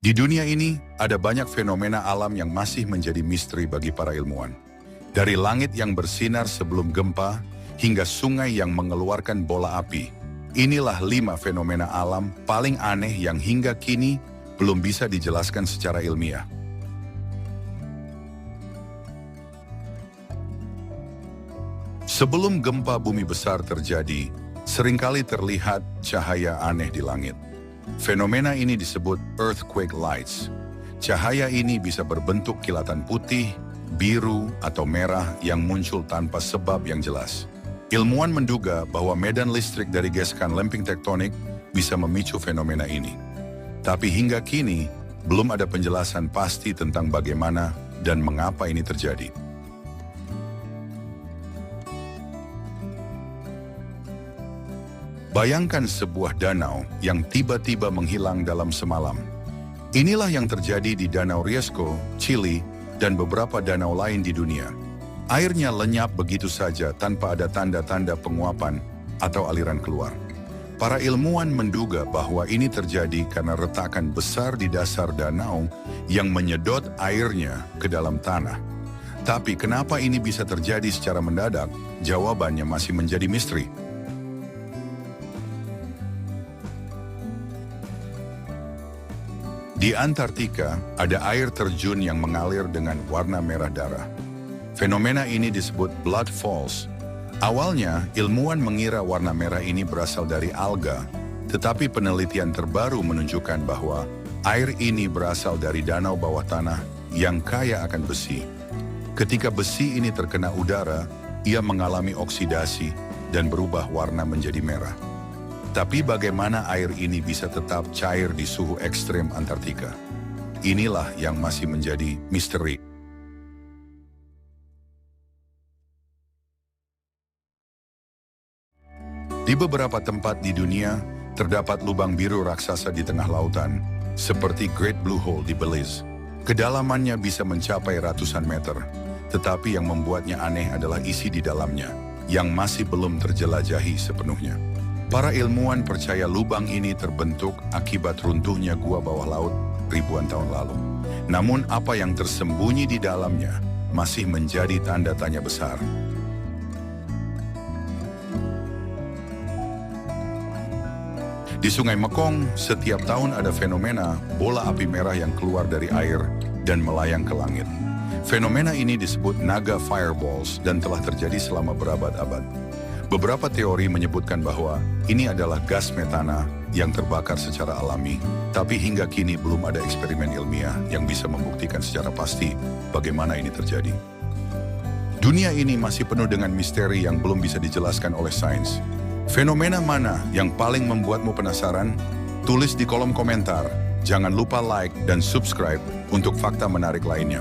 Di dunia ini, ada banyak fenomena alam yang masih menjadi misteri bagi para ilmuwan. Dari langit yang bersinar sebelum gempa, hingga sungai yang mengeluarkan bola api. Inilah 5 fenomena alam paling aneh yang hingga kini belum bisa dijelaskan secara ilmiah. Sebelum gempa bumi besar terjadi, seringkali terlihat cahaya aneh di langit. Fenomena ini disebut earthquake lights. Cahaya ini bisa berbentuk kilatan putih, biru, atau merah yang muncul tanpa sebab yang jelas. Ilmuwan menduga bahwa medan listrik dari gesekan lempeng tektonik bisa memicu fenomena ini. Tapi hingga kini, belum ada penjelasan pasti tentang bagaimana dan mengapa ini terjadi. Bayangkan sebuah danau yang tiba-tiba menghilang dalam semalam. Inilah yang terjadi di Danau Riesco, Chili, dan beberapa danau lain di dunia. Airnya lenyap begitu saja tanpa ada tanda-tanda penguapan atau aliran keluar. Para ilmuwan menduga bahwa ini terjadi karena retakan besar di dasar danau yang menyedot airnya ke dalam tanah. Tapi kenapa ini bisa terjadi secara mendadak? Jawabannya masih menjadi misteri. Di Antartika, ada air terjun yang mengalir dengan warna merah darah. Fenomena ini disebut blood falls. Awalnya, ilmuwan mengira warna merah ini berasal dari alga, tetapi penelitian terbaru menunjukkan bahwa air ini berasal dari danau bawah tanah yang kaya akan besi. Ketika besi ini terkena udara, ia mengalami oksidasi dan berubah warna menjadi merah. Tapi bagaimana air ini bisa tetap cair di suhu ekstrem Antartika? Inilah yang masih menjadi misteri. Di beberapa tempat di dunia, terdapat lubang biru raksasa di tengah lautan, seperti Great Blue Hole di Belize. Kedalamannya bisa mencapai ratusan meter, tetapi yang membuatnya aneh adalah isi di dalamnya, yang masih belum terjelajahi sepenuhnya. Para ilmuwan percaya lubang ini terbentuk akibat runtuhnya gua bawah laut ribuan tahun lalu. Namun apa yang tersembunyi di dalamnya masih menjadi tanda tanya besar. Di Sungai Mekong, setiap tahun ada fenomena bola api merah yang keluar dari air dan melayang ke langit. Fenomena ini disebut naga fireballs dan telah terjadi selama berabad-abad. Beberapa teori menyebutkan bahwa ini adalah gas metana yang terbakar secara alami, tapi hingga kini belum ada eksperimen ilmiah yang bisa membuktikan secara pasti bagaimana ini terjadi. Dunia ini masih penuh dengan misteri yang belum bisa dijelaskan oleh sains. Fenomena mana yang paling membuatmu penasaran? Tulis di kolom komentar. Jangan lupa like dan subscribe untuk fakta menarik lainnya.